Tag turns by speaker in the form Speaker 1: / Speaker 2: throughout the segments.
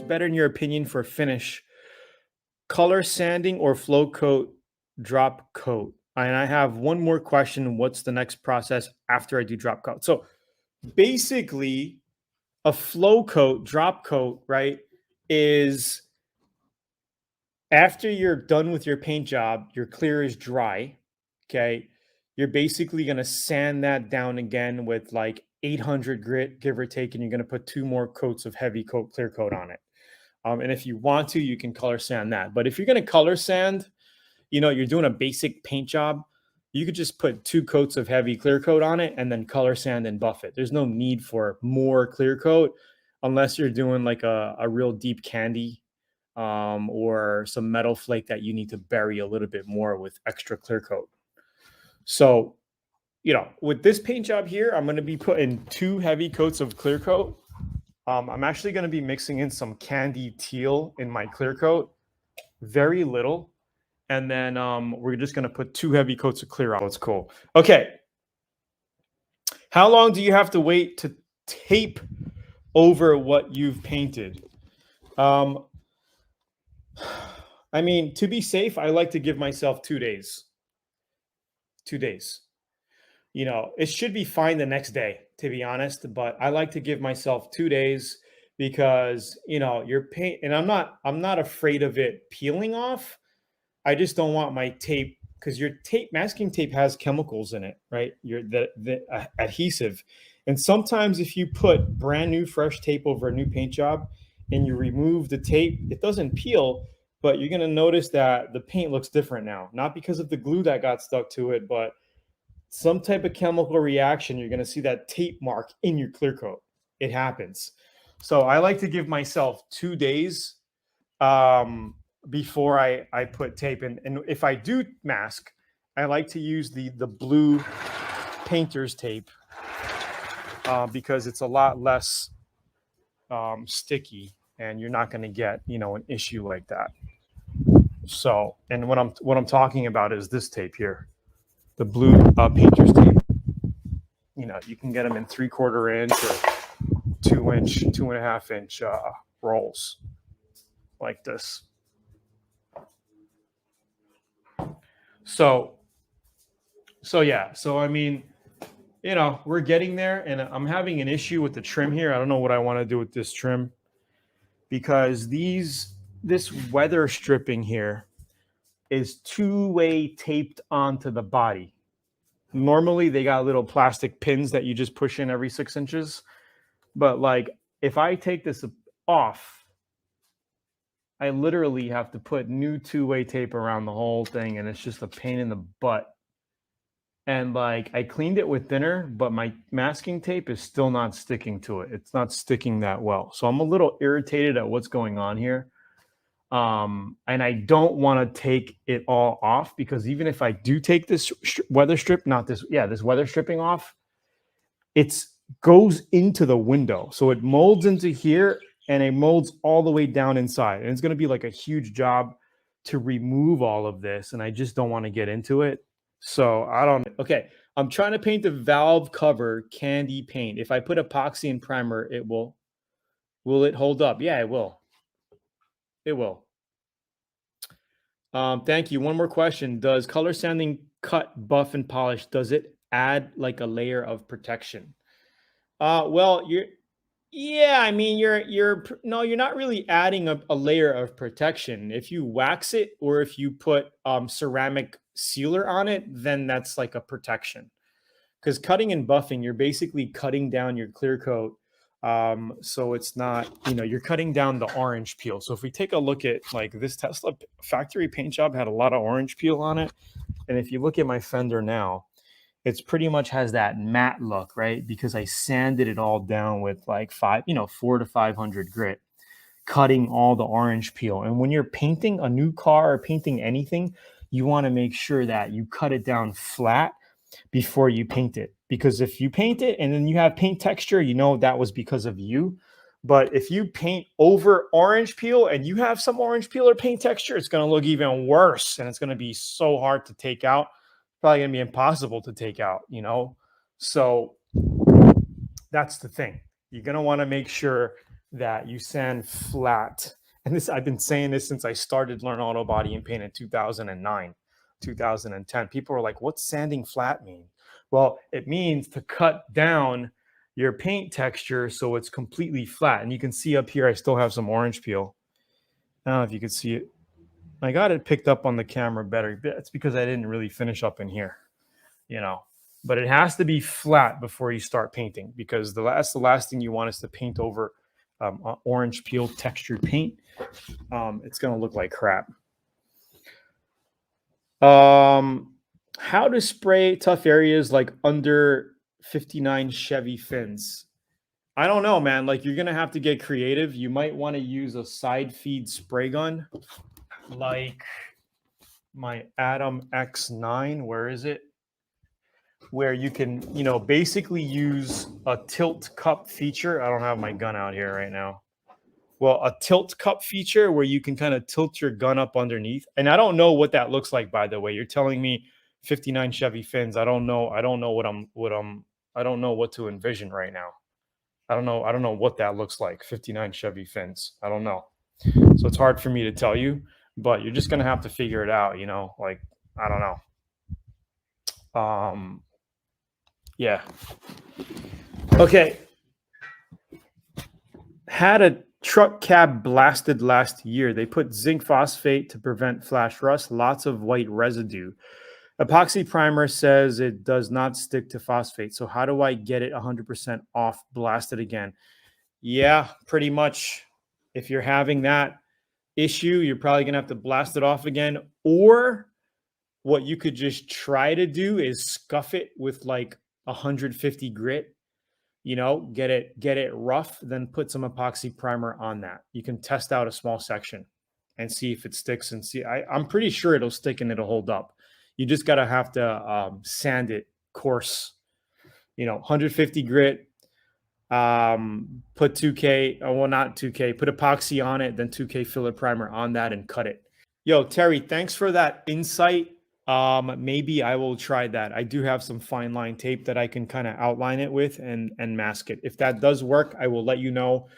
Speaker 1: better in your opinion for finish? Color sanding or flow coat, drop coat? And I have one more question. What's the next process after I do drop coat? So basically, a flow coat, drop coat, right, is after you're done with your paint job, your clear is dry. Okay. You're basically going to sand that down again with like 800 grit, give or take, and you're going to put 2 more coats of heavy coat, clear coat on it. And if you want to, you can color sand that. But if you're going to color sand, you're doing a basic paint job, you could just put 2 coats of heavy clear coat on it and then color sand and buff it. There's no need for more clear coat unless you're doing like a real deep candy or some metal flake that you need to bury a little bit more with extra clear coat. So, with this paint job here, I'm going to be putting 2 heavy coats of clear coat. I'm actually going to be mixing in some candy teal in my clear coat, very little. And then we're just going to put 2 heavy coats of clear on. It's cool. Okay. How long do you have to wait to tape over what you've painted? I mean, to be safe, I like to give myself 2 days. 2 days. It should be fine the next day, to be honest, but I like to give myself 2 days because, your paint, and I'm not afraid of it peeling off. I just don't want my tape, because your masking tape has chemicals in it, right? The adhesive. And sometimes if you put brand new fresh tape over a new paint job and you remove the tape, it doesn't peel, but you're going to notice that the paint looks different now, not because of the glue that got stuck to it, but some type of chemical reaction. You're going to see that tape mark in your clear coat. It happens. So I like to give myself 2 days before I put tape in. And if I do mask, I like to use the blue painter's tape because it's a lot less sticky and you're not going to get, an issue like that. So, and what I'm talking about is this tape here, the blue painter's tape. You can get them in 3/4 inch or 2 inch, 2.5 inch rolls like this. So yeah. So I mean, we're getting there, and I'm having an issue with the trim here. I don't know what I want to do with this trim because this weather stripping here is 2-way taped onto the body. Normally they got little plastic pins that you just push in every 6 inches. But like if I take this off, I literally have to put new 2-way tape around the whole thing, and it's just a pain in the butt. And like I cleaned it with thinner, but my masking tape is still not sticking to it. It's not sticking that well. So I'm a little irritated at what's going on here. And I don't want to take it all off because even if I do take this weather strip, this weather stripping off, it goes into the window. So it molds into here and it molds all the way down inside. And it's going to be like a huge job to remove all of this. And I just don't want to get into it. So okay. I'm trying to paint the valve cover candy paint. If I put epoxy and primer, will it hold up? Yeah, it will. It will. Thank you. One more question. Does color sanding cut, buff, and polish, does it add like a layer of protection? Well, you're not really adding a layer of protection. If you wax it or if you put ceramic sealer on it, then that's like a protection. Because cutting and buffing, you're basically cutting down your clear coat. So it's not, you're cutting down the orange peel. So if we take a look at like this Tesla factory paint job had a lot of orange peel on it. And if you look at my fender now, it's pretty much has that matte look, right? Because I sanded it all down with like 400 to 500 grit, cutting all the orange peel. And when you're painting a new car or painting anything, you want to make sure that you cut it down flat before you paint it. Because if you paint it and then you have paint texture, that was because of you. But if you paint over orange peel and you have some orange peel or paint texture, it's going to look even worse. And it's going to be so hard to take out. Probably going to be impossible to take out, So that's the thing. You're going to want to make sure that you sand flat. And this, I've been saying this since I started learning auto body and paint in 2009, 2010. People are like, what's sanding flat mean? Well, it means to cut down your paint texture so it's completely flat. And you can see up here, I still have some orange peel. I don't know if you can see it. I got it picked up on the camera better. It's because I didn't really finish up in here, you know. But it has to be flat before you start painting, because the last thing you want is to paint over orange peel textured paint. It's going to look like crap. How to spray tough areas like under 59 Chevy fins. I don't know, man. Like, you're going to have to get creative. You might want to use a side feed spray gun like my Atom X9. Where is it? Where you can, you know, basically use a tilt cup feature. I don't have my gun out here right now. Well, a tilt cup feature where you can kind of tilt your gun up underneath. And I don't know what that looks like, by the way. You're telling me 59 Chevy fins. I don't know I don't know what to envision right now. I don't know what that looks like. 59 Chevy fins. I don't know. So it's hard for me to tell you, but you're just going to have to figure it out, you know, like, I don't know. Yeah. Okay. Had a truck cab blasted last year. They put zinc phosphate to prevent flash rust, lots of white residue. Epoxy primer says it does not stick to phosphate. So how do I get it 100% off blasted again? Yeah, pretty much. If you're having that issue, you're probably going to have to blast it off again. Or what you could just try to do is scuff it with like 150 grit, you know, get it rough, then put some epoxy primer on that. You can test out a small section and see if it sticks, and see. I'm pretty sure it'll stick and it'll hold up. You just got to have to sand it coarse, you know, 150 grit, put 2K, well, not 2K, put epoxy on it, then 2K filler primer on that and cut it. Yo, Terry, thanks for that insight. Maybe I will try that. I do have some fine line tape that I can kind of outline it with and mask it. If that does work, I will let you know,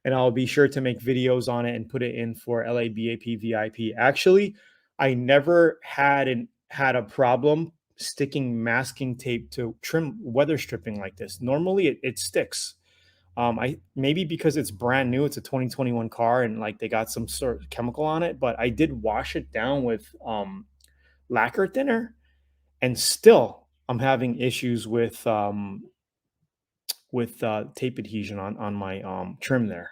Speaker 1: and I'll be sure to make videos on it and put it in for LABAP VIP. Actually, I never had a problem sticking masking tape to trim weather stripping like this. Normally it sticks. Maybe because it's brand new, it's a 2021 car and like they got some sort of chemical on it, but I did wash it down with lacquer thinner, and still I'm having issues with tape adhesion on my trim there.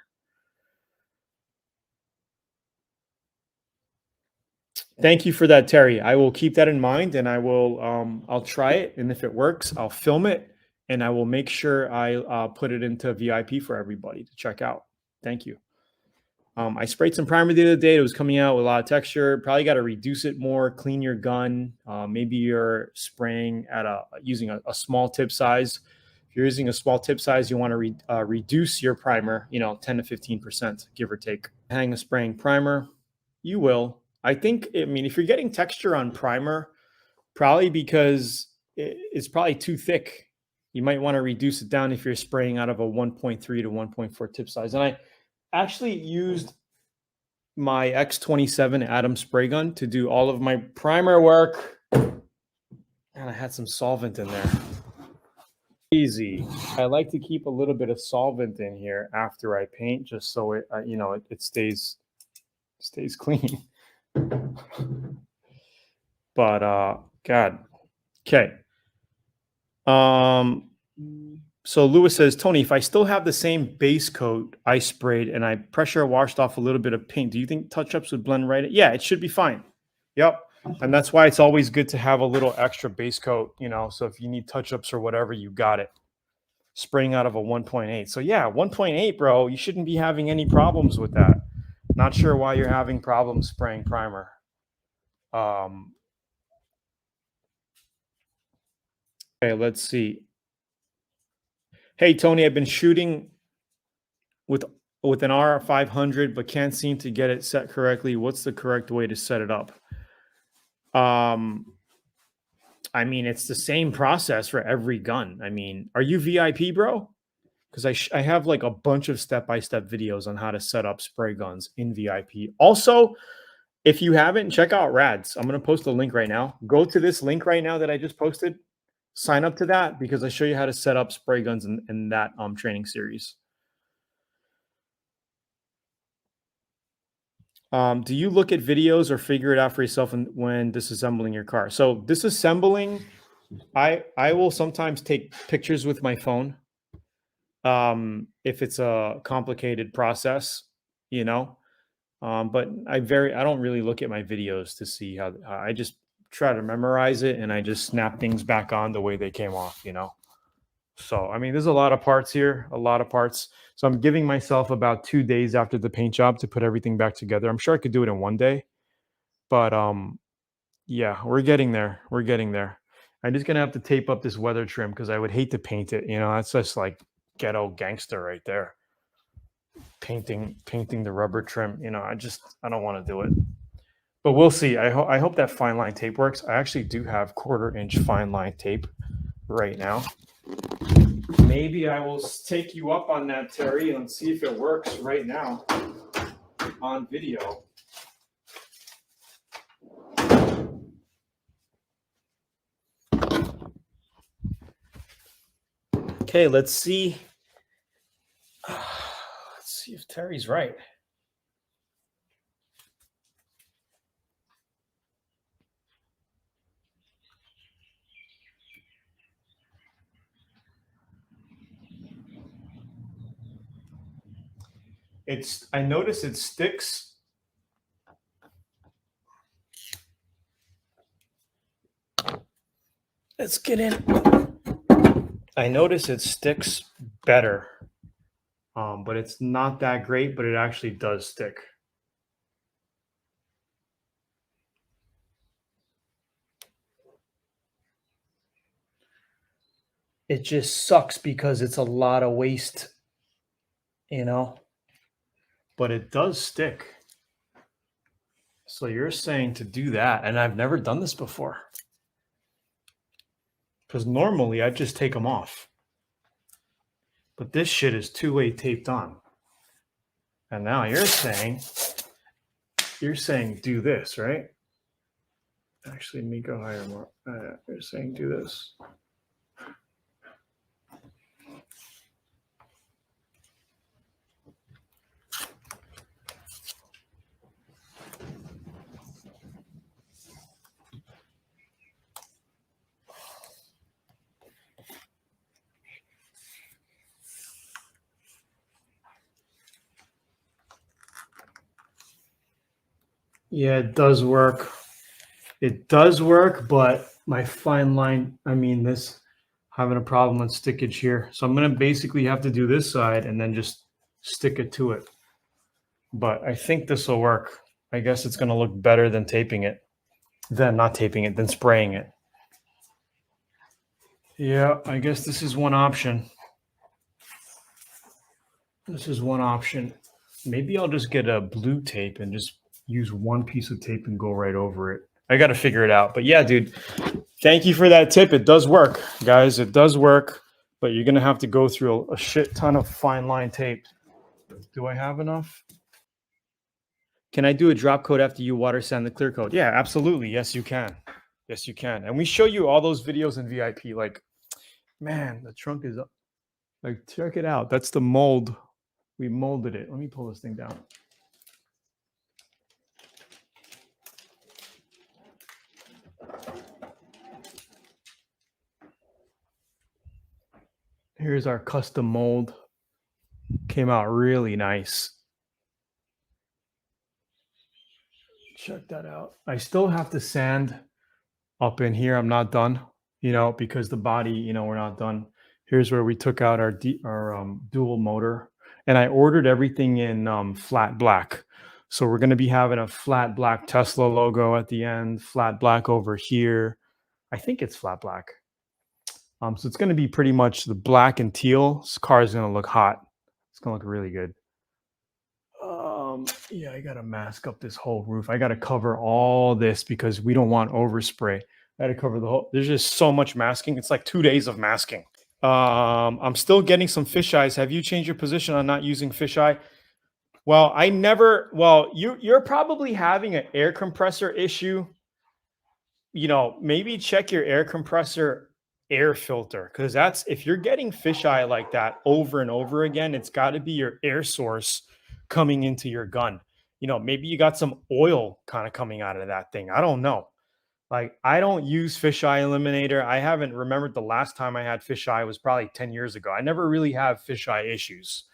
Speaker 1: Thank you for that, Terry. I will keep that in mind, and I'll try it, and if it works, I'll film it, and I will make sure I put it into VIP for everybody to check out. Thank you. I sprayed some primer the other day. It was coming out with a lot of texture. Probably got to reduce it more, clean your gun. Maybe you're spraying at using a small tip size. If you're using a small tip size, you want to reduce your primer, you know, 10 to 15%, give or take. Hang a spraying primer. You will. I mean, if you're getting texture on primer, probably because it's probably too thick. You might want to reduce it down if you're spraying out of a 1.3 to 1.4 tip size. And I actually used my X27 Atom spray gun to do all of my primer work. And I had some solvent in there. Easy. I like to keep a little bit of solvent in here after I paint, just so it, you know, it stays clean. But God. Okay. So Lewis says, Tony, if I still have the same base coat I sprayed and I pressure washed off a little bit of paint, do you think touch-ups would blend right? Yeah, it should be fine. Yep. And that's why it's always good to have a little extra base coat, you know, so if you need touch-ups or whatever, you got it. Spraying out of a 1.8. So yeah, 1.8, bro, you shouldn't be having any problems with that. Not sure why you're having problems spraying primer. Okay, let's see. Hey, Tony, I've been shooting with an R500, but can't seem to get it set correctly. What's the correct way to set it up? I mean, it's the same process for every gun. I mean, are you VIP, bro? because I have like a bunch of step-by-step videos on how to set up spray guns in VIP. Also, if you haven't, check out Rads. I'm going to post a link right now. Go to this link right now that I just posted. Sign up to that because I show you how to set up spray guns in that training series. Do you look at videos or figure it out for yourself when disassembling your car? So disassembling, I will sometimes take pictures with my phone. If it's a complicated process, you know, but I don't really look at my videos to see how I just try to memorize it and I just snap things back on the way they came off, you know? So, I mean, there's a lot of parts here, a lot of parts. So I'm giving myself about 2 days after the paint job to put everything back together. I'm sure I could do it in 1 day, but yeah, we're getting there. We're getting there. I'm just gonna have to tape up this weather trim because I would hate to paint it. You know, that's just like ghetto gangster right there. Painting the rubber trim. You know, I don't want to do it. But we'll see. I hope that fine line tape works. I actually do have 1/4 inch fine line tape right now. Maybe I will take you up on that, Terry, and see if it works right now on video. Okay, let's see. Let's see if Terry's right. I notice it sticks. Let's get in. I notice it sticks better, but it's not that great, but it actually does stick. It just sucks because it's a lot of waste, you know, but it does stick. So you're saying to do that, and I've never done this before. Because normally I just take them off. But this shit is two-way taped on. And now you're saying do this, right? Actually, let me go higher more. You're saying do this. Yeah, it does work. It does work, but my fine line, I mean, this having a problem with stickage here. So I'm going to basically have to do this side and then just stick it to it. But I think this will work. I guess it's going to look better than taping it, than spraying it. Yeah, I guess this is one option. This is one option. Maybe I'll just get a blue tape and just use one piece of tape and go right over it. I got to figure it out. But yeah, dude, thank you for that tip. It does work, guys. It does work, but you're going to have to go through a shit ton of fine line tape. Do I have enough? Can I do a drop coat after you water sand the clear coat? Yeah, absolutely. Yes, you can. Yes, you can. And we show you all those videos in VIP. Like, man, the trunk is up. Like, check it out. That's the mold. We molded it. Let me pull this thing down. Here's our custom mold. Came out really nice. Check that out. I still have to sand up in here. I'm not done, you know, because the body, you know, we're not done. Here's where we took out our dual motor, and I ordered everything in flat black. So we're going to be having a flat black Tesla logo at the end, flat black over here. I think it's flat black. So it's going to be pretty much the black and teal. This car is going to look hot. It's going to look really good. Yeah, I got to mask up this whole roof. I got to cover all this because we don't want overspray. I got to cover the whole. There's just so much masking. It's like 2 days of masking. I'm still getting some fisheyes. Have you changed your position on not using fisheye? Well, I never. Well, you're probably having an air compressor issue. Maybe check your air compressor air filter, because that's, if you're getting fisheye like that over and over again, it's got to be your air source coming into your gun. Maybe you got some oil kind of coming out of that thing. I don't know. Like, I don't use fisheye eliminator. I haven't remembered the last time I had fisheye was probably 10 years ago. I never really have fisheye issues.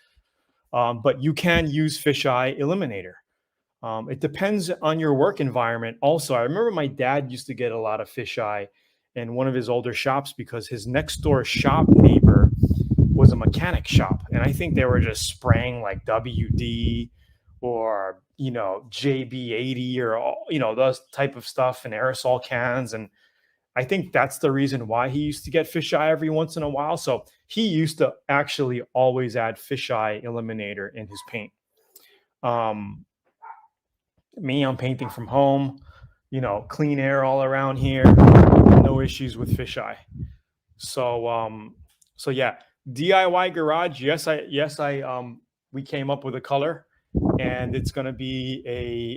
Speaker 1: But you can use fisheye eliminator. It depends on your work environment. Also, I remember my dad used to get a lot of fisheye in one of his older shops because his next door shop neighbor was a mechanic shop. And I think they were just spraying like WD or, JB80 or, those type of stuff and aerosol cans. And I think that's the reason why he used to get fisheye every once in a while. So he used to actually always add fisheye eliminator in his paint. Um, I'm painting from home, clean air all around here, no issues with fisheye. So yeah, DIY garage. We came up with a color, and it's going to be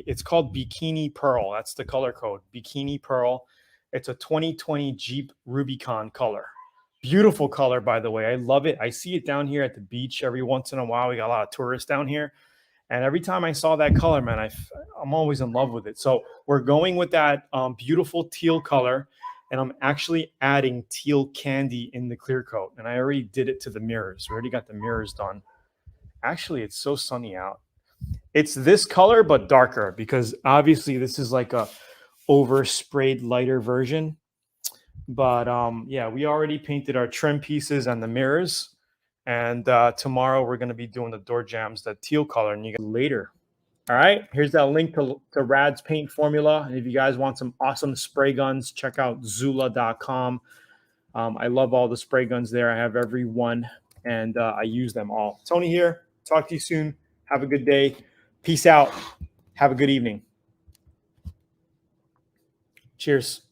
Speaker 1: it's called Bikini Pearl. That's the color code, Bikini Pearl. It's a 2020 Jeep Rubicon color. Beautiful color, by the way. I love it. I see it down here at the beach every once in a while. We got a lot of tourists down here. And every time I saw that color, man, I'm always in love with it. So we're going with that beautiful teal color. And I'm actually adding teal candy in the clear coat. And I already did it to the mirrors. We already got the mirrors done. Actually, it's so sunny out. It's this color, but darker, because obviously this is like a oversprayed lighter version. But yeah, we already painted our trim pieces and the mirrors. And tomorrow we're going to be doing the door jambs, that teal color, and you get later. All right, here's that link to Rad's paint formula. And if you guys want some awesome spray guns, check out Zula.com. I love all the spray guns there. I have every one, and I use them all. Tony here. Talk to you soon. Have a good day. Peace out. Have a good evening. Cheers.